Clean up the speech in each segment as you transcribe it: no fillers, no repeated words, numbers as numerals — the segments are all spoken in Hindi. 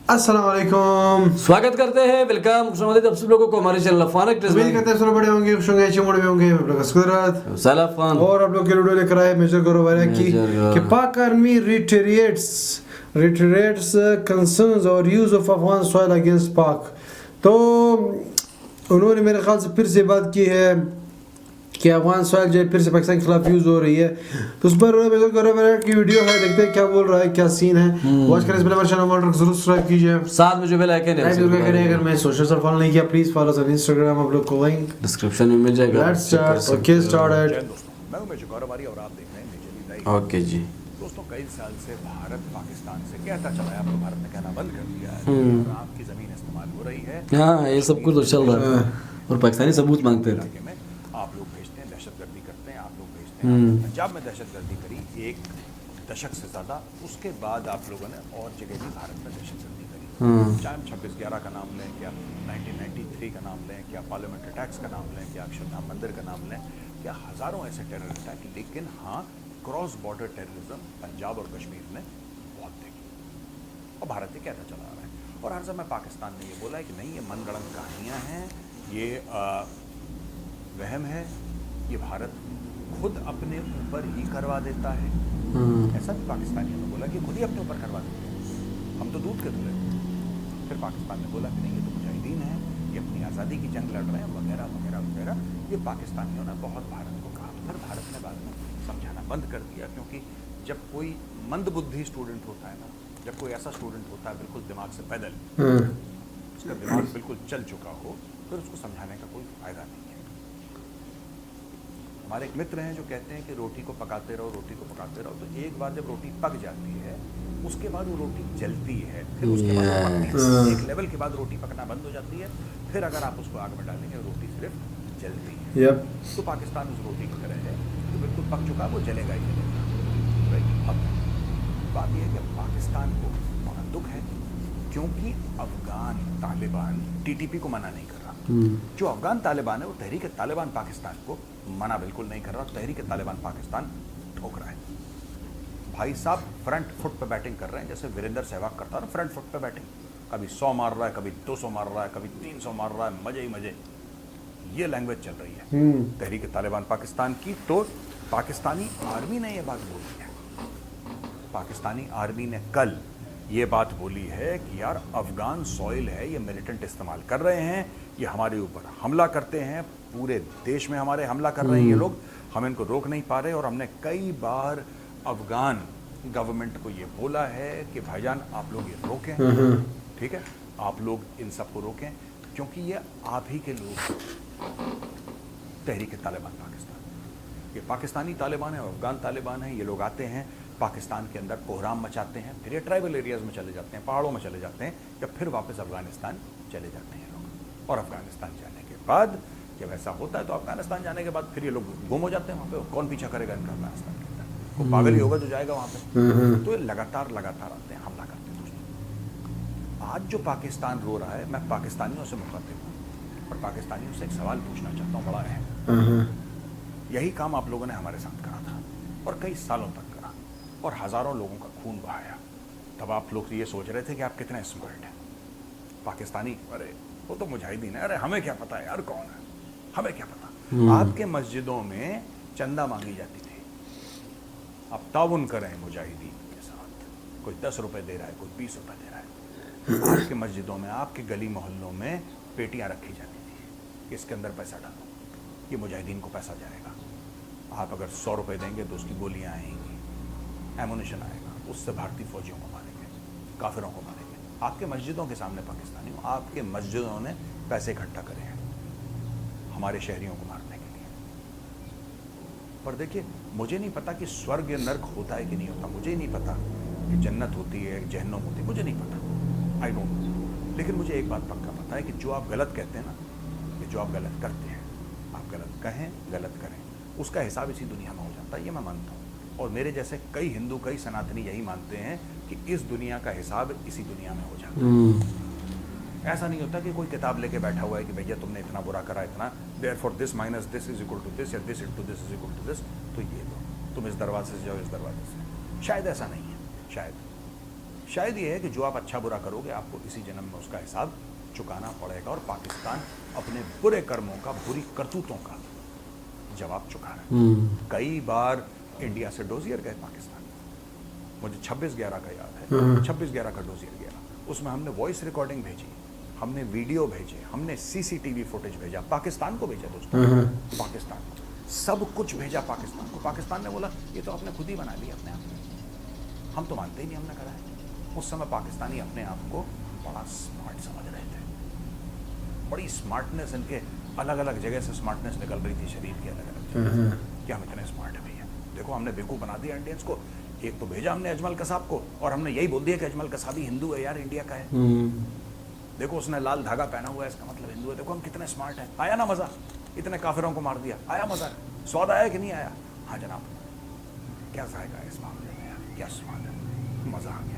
अस्सलाम वालेकुम। स्वागत करते हैं, वेलकम, खुशामदीद आप सब लोगों को हमारे चैनल अफान एक्ट्रेस उम्मीद करते हैं सब बड़े होंगे, खुश होंगे, अच्छे मूड में होंगे। मैं आपका सुकरात साला अफान और आप लोग के वीडियो लेकर आए मेजर गौरव की कि पाक आर्मी रिटेरिएट्स कंसर्न्स और use of Afghan soil against पाक। तो उन्होंने मेरे ख्याल से फिर से बात की है कि अफगान सॉइल जो है फिर से पाकिस्तान के खिलाफ यूज हो रही है। तो उस पर मेजर गौरव की वीडियो है, देखते हैं क्या बोल रहा है, क्या सीन है। वॉच करने से पहले हमारे चैनल को जरूर सब्सक्राइब कीजिए, साथ में जो बेल आइकन है लाइक करें। अगर मैं सोशल से फॉलो नहीं किया प्लीज फॉलो ऑन इंस्टाग्राम, आप लोग को लिंक डिस्क्रिप्शन में मिल जाएगा। Let's start. Okay started. मैं मेजर गौरव और आप देख रहे हैं मेजरली लाइव। ओके जी। दोस्तों कई साल से भारत पाकिस्तान से कहता चला है, अब तो भारत ने कहना बंद कर दिया है और आपकी जमीन इस्तेमाल हो रही है। हाँ, ये सब कुछ तो चल रहा है और पाकिस्तानी सबूत मांगते थे। इलाके में आप लोग भेजते हैं, दहशतगर्दी करते हैं, आप लोग भेजते हैं। पंजाब में दहशतगर्दी करी 1 दशक से ज़्यादा, उसके बाद आप लोगों ने और जगह भी भारत में दहशतगर्दी करी। चाहे 26/11 का नाम लें, क्या 1993 का नाम लें, क्या पार्लियामेंट अटैक्स का नाम लें, क्या अक्षरधाम मंदिर का नाम लें, क्या हज़ारों ऐसे टेरर अटैक। लेकिन हाँ, क्रॉस बॉर्डर टेररिज्म पंजाब और कश्मीर में बहुत देखी और भारत ये कहता चला आ रहा है। और हर समय पाकिस्तान ने ये बोला है कि नहीं, ये मनगढ़ंत कहानियाँ हैं, ये वहम है, ये भारत खुद अपने ऊपर ही करवा देता है। ऐसा भी पाकिस्तानियों ने बोला कि खुद ही अपने ऊपर करवा देते हैं, हम तो दूध के धुले। फिर पाकिस्तान ने बोला कि नहीं, ये तो मुजाहिदीन है, ये अपनी आज़ादी की जंग लड़ रहे हैं, वगैरह वगैरह वगैरह। ये पाकिस्तानियों ने बहुत भारत को कहा। फिर भारत ने बाद में समझाना बंद कर दिया, क्योंकि जब कोई मंदबुद्धि स्टूडेंट होता है ना, जब कोई ऐसा स्टूडेंट होता है बिल्कुल दिमाग से पैदल, उसका दिमाग बिल्कुल चल चुका हो, फिर उसको समझाने का कोई फायदा नहीं है। हमारे एक मित्र हैं जो कहते हैं कि रोटी को पकाते रहो, रोटी को पकाते रहो। तो एक बार जब रोटी पक जाती है, उसके बाद वो रोटी जलती है, फिर उसके बाद वो पकती है। एक लेवल के बाद रोटी पकना बंद हो जाती है, फिर अगर आप उसको आग में डालेंगे रोटी सिर्फ जलती है। तो पाकिस्तान उस रोटी की तरह है, तो बिल्कुल पक चुका, वो जलेगा ही जलेगा। अब बात यह है कि पाकिस्तान को बहुत दुख है, क्योंकि अफगान तालिबान टीटीपी को मना नहीं कर रहा। जो अफगान तालिबान है वो तहरीक तालिबान पाकिस्तान को मना बिल्कुल नहीं कर रहा। तहरीक तालिबान पाकिस्तान ठोक रहा है। भाई साहब फ्रंट फुट पे बैटिंग कर रहे हैं, जैसे वीरेंद्र सहवाग करता है ना, फ्रंट फुट पे बैटिंग। कभी 100 मार रहा है, कभी 200 मार रहा है, कभी 300 मार रहा है, मजे ही मजे। ये लैंग्वेज चल रही है तहरीक तालिबान पाकिस्तान की। तो पाकिस्तानी आर्मी ने यह बात बोली है, पाकिस्तानी आर्मी ने कल ये बात बोली है कि यार अफगान सॉइल है, ये मिलिटेंट इस्तेमाल कर रहे हैं, ये हमारे ऊपर हमला करते हैं, पूरे देश में हमारे हमला कर रहे हैं ये लोग, हम इनको रोक नहीं पा रहे। और हमने कई बार अफगान गवर्नमेंट को ये बोला है कि भाईजान आप लोग ये रोकें, ठीक है, आप लोग इन सबको रोकें, क्योंकि ये आप ही के लोग तहरीक तालिबान पाकिस्तान, ये पाकिस्तानी तालिबान है, अफगान तालिबान है। ये लोग आते हैं पाकिस्तान के अंदर कोहराम मचाते हैं, फिर ये ट्राइबल एरियाज़ में चले जाते हैं, पहाड़ों में चले जाते हैं, या फिर वापस अफगानिस्तान चले जाते हैं लोग। और अफगानिस्तान जाने के बाद जब ऐसा होता है तो अफगानिस्तान जाने के बाद फिर ये लोग गुम हो जाते हैं वहाँ पे। कौन पीछा करेगा इनका अफगानिस्तान के अंदर? वो पागल ही होगा जो जाएगा वहाँ पे। तो ये लगातार आते हैं, हमला करते हैं। दोस्तों आज जो पाकिस्तान रो रहा है, मैं पाकिस्तानियों से मुखातिब हूँ और पाकिस्तानियों से एक सवाल पूछना चाहता हूँ, बड़ा अहम। यही काम आप लोगों ने हमारे साथ करा था और कई सालों तक करा और हज़ारों लोगों का खून बहाया। तब आप लोग ये सोच रहे थे कि आप कितने स्मार्ट हैं। पाकिस्तानी, अरे वो तो मुजाहिदीन है, अरे हमें क्या पता है यार कौन है, हमें क्या पता। आपके मस्जिदों में चंदा मांगी जाती थी, आप ताउन करें मुजाहिदीन के साथ। कोई 10 रुपये दे रहा है, कोई 20 रुपये दे रहा है। आपके मस्जिदों में, आपके गली मोहल्लों में पेटियाँ रखी जाती थी, इसके अंदर पैसा डालो, ये मुजाहिदीन को पैसा जाएगा। आप अगर 100 रुपये देंगे तो उसकी गोलियाँ आएंगी, एमुनिशन आएगा, उससे भारतीय फौजियों को मारेंगे, काफिरों को मारेंगे। आपके मस्जिदों के सामने पाकिस्तानी, आपके मस्जिदों ने पैसे इकट्ठा करे हैं हमारे शहरियों को मारने के लिए। पर देखिए, मुझे नहीं पता कि स्वर्ग या नर्क होता है कि नहीं होता, मुझे ही नहीं पता कि जन्नत होती है, जहन्नम होती है, मुझे नहीं पता, आई डोंट नो। लेकिन मुझे एक बात पक्का पता है कि जो आप गलत कहते हैं ना, कि जो आप गलत करते हैं, आप गलत कहें, गलत करें, उसका हिसाब इसी दुनिया में हो जाता है, ये मैं मानता हूँ। और मेरे जैसे कई हिंदू, कई सनातनी यही मानते हैं कि इस दुनिया का हिसाब इसी दुनिया में हो जाता है। ऐसा नहीं होता कि कोई किताब लेके बैठा हुआ है कि भैया तुमने इतना बुरा करा, इतना, therefore this minus this is equal to this, या this into this is equal to this, तो ये लो, तुम इस दरवाजे से जाओ, इस दरवाजे से। शायद ऐसा नहीं है, शायद शायद ये है कि जो आप अच्छा बुरा करोगे आपको इसी जन्म में उसका हिसाब चुकाना पड़ेगा, और पाकिस्तान अपने बुरे कर्मों का, बुरी करतूतों का जवाब चुका रहा है। कई बार इंडिया से डोजियर गए पाकिस्तान, मुझे 26/11 का याद है, 26/11 का डोजियर गया, उसमें हमने वॉइस रिकॉर्डिंग भेजी, हमने वीडियो भेजे, हमने सीसीटीवी फुटेज भेजा, पाकिस्तान को भेजा दोस्तों, पाकिस्तान को सब कुछ भेजा पाकिस्तान को। पाकिस्तान ने बोला ये तो आपने खुद ही बना लिया अपने आप में, हम तो मानते ही नहीं हमने करा है। उस समय पाकिस्तानी अपने आप को बड़ा स्मार्ट समझ रहे थे, बड़ी स्मार्टनेस, इनके अलग अलग जगह से स्मार्टनेस निकल रही थी शरीर की अलग अलग जगह, कि हम इतने स्मार्ट है भैया, देखो हमने बेवकूफ़ बना दिया इंडियंस को। एक तो भेजा हमने अजमल कसाब को, और हमने यही बोल दिया कि अजमल कसाब ही हिंदू है यार, इंडिया का है, देखो उसने लाल धागा पहना हुआ है, इसका मतलब हिंदू है, देखो हम कितने स्मार्ट हैं। आया ना मजा, इतने काफिरों को मार दिया, आया मजा, स्वाद आया कि नहीं आया? हाँ जनाब, क्या जायका है इस मामले में यार, क्या स्वाद है, मजा आ गया।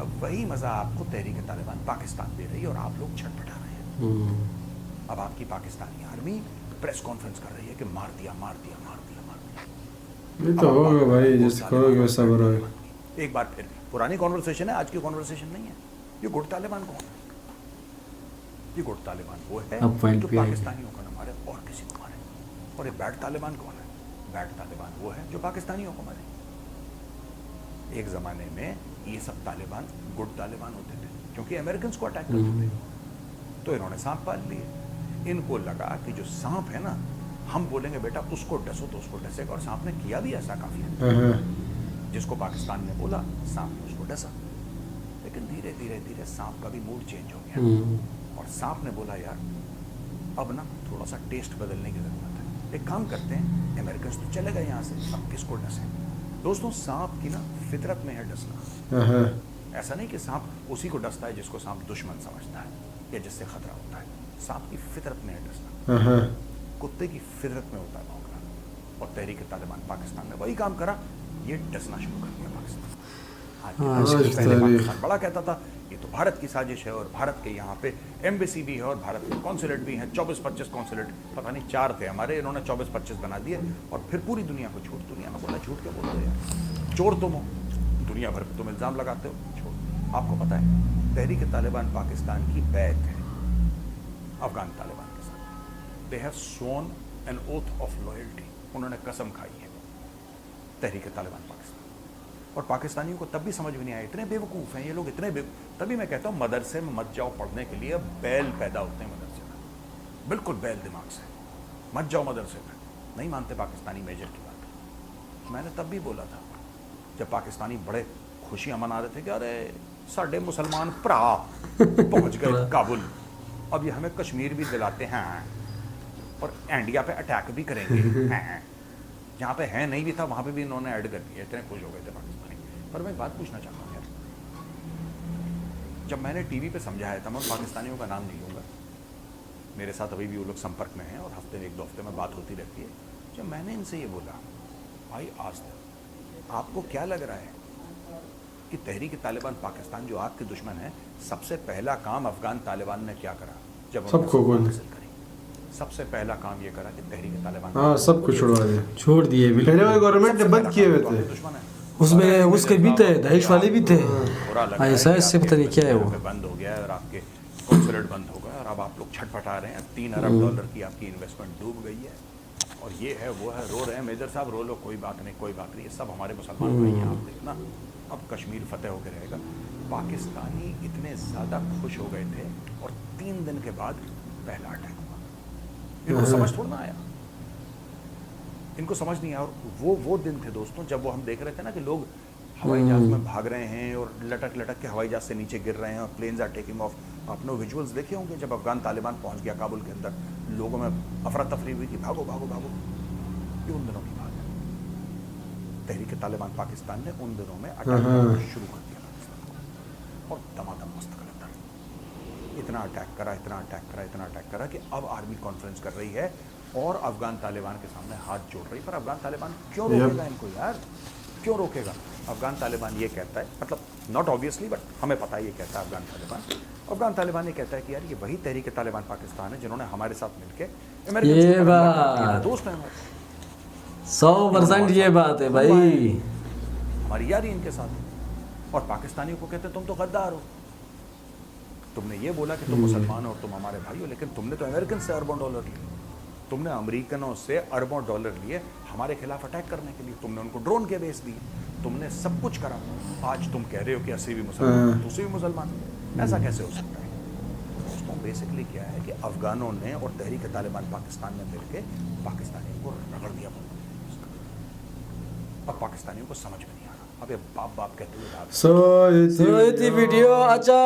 अब वही मजा आपको तहरीक तालिबान पाकिस्तान दे रही है, और आप लोग छटपटा रहे हैं। अब आपकी पाकिस्तानी आर्मी प्रेस कॉन्फ्रेंस कर रही है कि मार दिया, मार दिया, मार दिया, मार दिया। ये तो होगा भाई, जैसे करोगे वैसा बरोगे। एक बार फिर पुरानी कॉन्वर्सेशन है, आज की कॉन्वर्सेशन नहीं है। ये गुड तालिबान कौन है? ये गुड तालिबान वो है जो पाकिस्तानियों को न मारे और किसी को मारे, और ये बैड तालिबान कौन है? बैड तालिबान वो है जो पाकिस्तानियों को मारे। एक जमाने में ये सब तालिबान गुड तालिबान होते थे, क्योंकि अमेरिकन को अटैक करते थे, तो इन्होंने सांप पाल लिए। इनको लगा कि जो सांप है ना, हम बोलेंगे बेटा उसको डसो तो उसको डसेगा, और सांप ने किया भी ऐसा काफी है। जिसको पाकिस्तान ने बोला, सांप ने उसको डसा। लेकिन धीरे धीरे धीरे सांप का भी मूड चेंज हो गया, और सांप ने बोला यार अब ना थोड़ा सा टेस्ट बदलने की जरूरत है, एक काम करते हैं, अमेरिकन तो चले गए यहाँ से, अब किसको डसे? दोस्तों सांप की ना फितरत में है डसना। ऐसा नहीं कि सांप उसी को डसता है जिसको सांप दुश्मन समझता है या जिससे खतरा होता है। सांप की फितरत में है डसना, कुत्ते की फितरत में होता है भौंकना। और तहरीक तालिबान पाकिस्तान ने वही काम करा, ये डसना शुरू कर दिया पाकिस्तान। पहले पाकिस्तान बड़ा कहता था ये तो भारत की साजिश है, और भारत के यहाँ पे एम्बेसी भी है, और भारत के कॉन्सुलेट भी हैं, 24-25 कॉन्सुलेट, पता नहीं 4 थे हमारे, इन्होंने 24-25 बना दिए, और फिर पूरी दुनिया को झूठ। दुनिया में बोला झूठ क्या बोलते हो यार, चोर तुम हो, दुनिया भर पर तुम इल्ज़ाम लगाते हो, छोड़। आपको पता है तहरीक तालिबान पाकिस्तान की बैत है अफगान तालिबान के साथ। They have sworn an oath of loyalty, उन्होंने कसम खाई है तहरीक तालिबान पाकिस्तान। और पाकिस्तानियों को तब भी समझ में नहीं आया, इतने बेवकूफ़ हैं ये लोग, इतने तभी मैं कहता हूँ मदरसे में मत जाओ पढ़ने के लिए, बैल पैदा होते हैं मदरसे में, बिल्कुल बैल दिमाग से, मत जाओ मदरसे में। नहीं मानते पाकिस्तानी मेजर की बात। मैंने तब भी बोला था, जब पाकिस्तानी बड़े खुशियाँ मना रहे थे कि अरे साढ़े मुसलमान भरा पहुँच गए काबुल, अब ये हमें कश्मीर भी दिलाते हैं, और इंडिया पे अटैक भी करेंगे, हैं जहाँ पे है नहीं भी था वहाँ पे भी इन्होंने ऐड कर दिया, इतने खुश हो गए थे पाकिस्तानी। पर मैं एक बात पूछना चाहता हूँ यार, जब मैंने टीवी पे समझाया था, मैं पाकिस्तानियों का नाम नहीं लूँगा, मेरे साथ अभी भी वो लोग संपर्क में हैं, और हफ्ते में 1-2 हफ्ते में बात होती रहती है। जब मैंने इनसे ये बोला, भाई आज तक आपको क्या लग रहा है कि तहरीक तालिबान पाकिस्तान जो आपके दुश्मन है, सबसे पहला काम अफगान तालिबान ने क्या करा जब सबको हासिल करी? सबसे पहला काम ये करा कि तहरीक तालिबान सब कुछ छुड़वा दिया, छोड़ दिए बिल्कुल। पहले वाली गवर्नमेंट ने बंद किए हुए थे, दुश्मन है उसमें उसके भी थे, दाइश वाले भी थे, ऐसा इससे पता नहीं क्या है वो। बंद हो गया, और आपके कॉन्सुलेट बंद हो गया, और अब आप लोग छटपटा रहे हैं, $3 अरब की आपकी इन्वेस्टमेंट डूब गई है, और ये है वो है, रो रहे हैं। मेजर साहब रो लो, कोई बात नहीं, कोई बात नहीं, ये सब हमारे मुसलमान भाई हैं, आप देखना अब कश्मीर फतेह होकर रहेगा। पाकिस्तानी इतने ज़्यादा खुश हो गए थे, और 3 दिन के बाद पहला अटैक हुआ। इनको समझ थोड़ा ना आया, इनको समझ नहीं आया। और वो दिन थे दोस्तों जब वो हम देख रहे थे ना कि लोग हवाई जहाज में भाग रहे हैं, और लटक लटक के हवाई जहाज से नीचे गिर रहे हैं, और प्लेन्स आर टेकिंग ऑफ। आपने विजुअल्स देखे होंगे जब अफगान तालिबान पहुंच गया काबुल के अंदर, लोगों में अफरा तफरी हुई थी, भागो भागो भागो। ये उन दिनों की बात है, तहरीक तालिबान पाकिस्तान ने उन दिनों में अटैक शुरू कर दिया पाकिस्तान को, और दमादम मस्त कलंदर इतना अटैक करा, इतना अटैक करा, इतना अटैक करा कि अब आर्मी कॉन्फ्रेंस कर रही है, और अफगान तालिबान के सामने हाथ जोड़ रही। पर अफगान तालिबान क्यों रोकेगा इनको यार, क्यों रोकेगा? अफगान तालिबान ये कहता है, मतलब नॉट ऑब्वियसली बट हमें पता है ये कहता है अफगान तालिबान ये कहता है कि यार ये वही तहरीक तालिबान पाकिस्तान है जिन्होंने हमारे साथ मिलकर ये बात दोस्त हैं, 100% ये बात है भाई, हमारी यारी इनके साथ। और पाकिस्तानियों को कहते तुम तो गद्दार हो। तुमने ये बोला कि तुम मुसलमान हो और तुम हमारे भाई हो, लेकिन तुमने तो अमेरिकन से अरबों डॉलर लिए, तुमने अमेरिकनों से अरबों डॉलर लिए हमारे खिलाफ अटैक करने के लिए, तुमने उनको ड्रोन के बेच दिए, तुमने सब कुछ करा। आज तुम कह रहे हो कि अस्सी भी मुसलमान, दूसरी भी मुसलमान, ऐसा कैसे हो सकता है? दोस्तों बेसिकली क्या है कि अफगानों ने और तहरीक तालिबान पाकिस्तान ने मिलकर पाकिस्तानियों को रगड़ दिया। अब पाकिस्तानियों को समझ में नहीं आ रहा, अब ये बाप बाप कहते हुए तो ये थी वीडियो। अच्छा,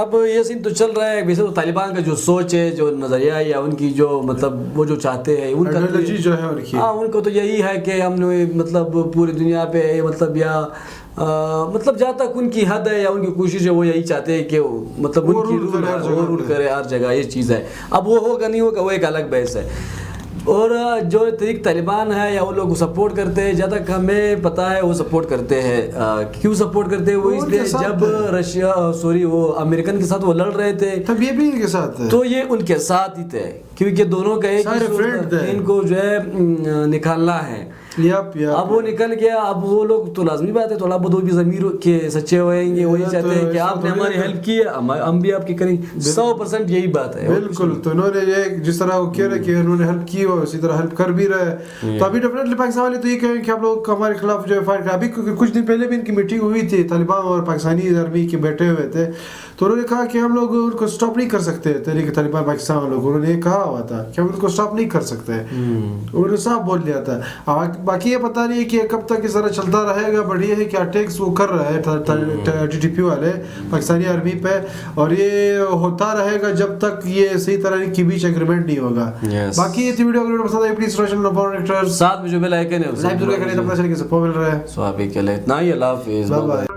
अब ये सीन तो चल रहा है वैसे तो तालिबान का जो सोच है, जो नज़रिया या उनकी जो मतलब वो जो चाहते हैं उनका आइडियोलॉजी जो है उनकी, हाँ उनको तो यही है कि हमने मतलब पूरी दुनिया पे मतलब या मतलब जहाँ तक उनकी हद है या उनकी कोशिश है वो यही चाहते हैं कि मतलब उनकी रूल करे हर जगह, ये चीज़ है। अब वो होगा नहीं होगा वो एक अलग बहस है। और जो तहरीक तालिबान है या वो लोग सपोर्ट करते हैं, जहाँ तक हमें पता है वो सपोर्ट करते हैं। क्यों सपोर्ट करते हैं? वो इसलिए जब रशिया वो अमेरिकन के साथ वो लड़ रहे थे तब ये भी इनके साथ है, तो ये उनके साथ ही थे, क्योंकि दोनों का एक इनको जो है निकालना है। अब वो निकल गया, अब वो लोग तो लाजमी बात है थोड़ा बहुत भी ज़मीर के सच्चे होएंगे, वही चाहते हैं कि आपने हमारी हेल्प की है हम भी आपकी करेंगे। 100% यही बात है। बिल्कुल, तो उन्होंने ये जिस तरह वो कह रहे कि उन्होंने हेल्प की और इसी तरह हेल्प कर भी रहे, तो अभी डेफिनेटली पाकिस्तान वाले तो ये कहें कि आप लोग हमारे खिलाफ जो है फाइट कर। अभी कुछ दिन पहले भी इनकी मीटिंग हुई थी, तालिबान और पाकिस्तानी आर्मी के बैठे हुए थे, तो उन्होंने कहा कि हम लोग उनको स्टॉप नहीं कर सकते, तहरीक तालिबान पाकिस्तान वालों को उन्होंने कहा हुआ था कि हम उनको स्टॉप नहीं कर सकते, उन्होंने साफ बोल लिया था। बाकी ये पता नहीं कि कब तक इस तरह चलता रहेगा, बट ये है कि अटैक्स वो कर रहा है TTP वाले पाकिस्तानी आर्मी पे, और ये होता रहेगा जब तक ये सही तरह की बीच एग्रीमेंट नहीं होगा। बाकी ये वीडियो पसंद आई प्लीज साथ में जो बेल आइकन है उसे लाइक जरूर करें, तो पता चले कि सपोर्ट मिल रहा है। सो अभी के लिए इतना ही, अल्लाह हाफिज़, बाय बाय।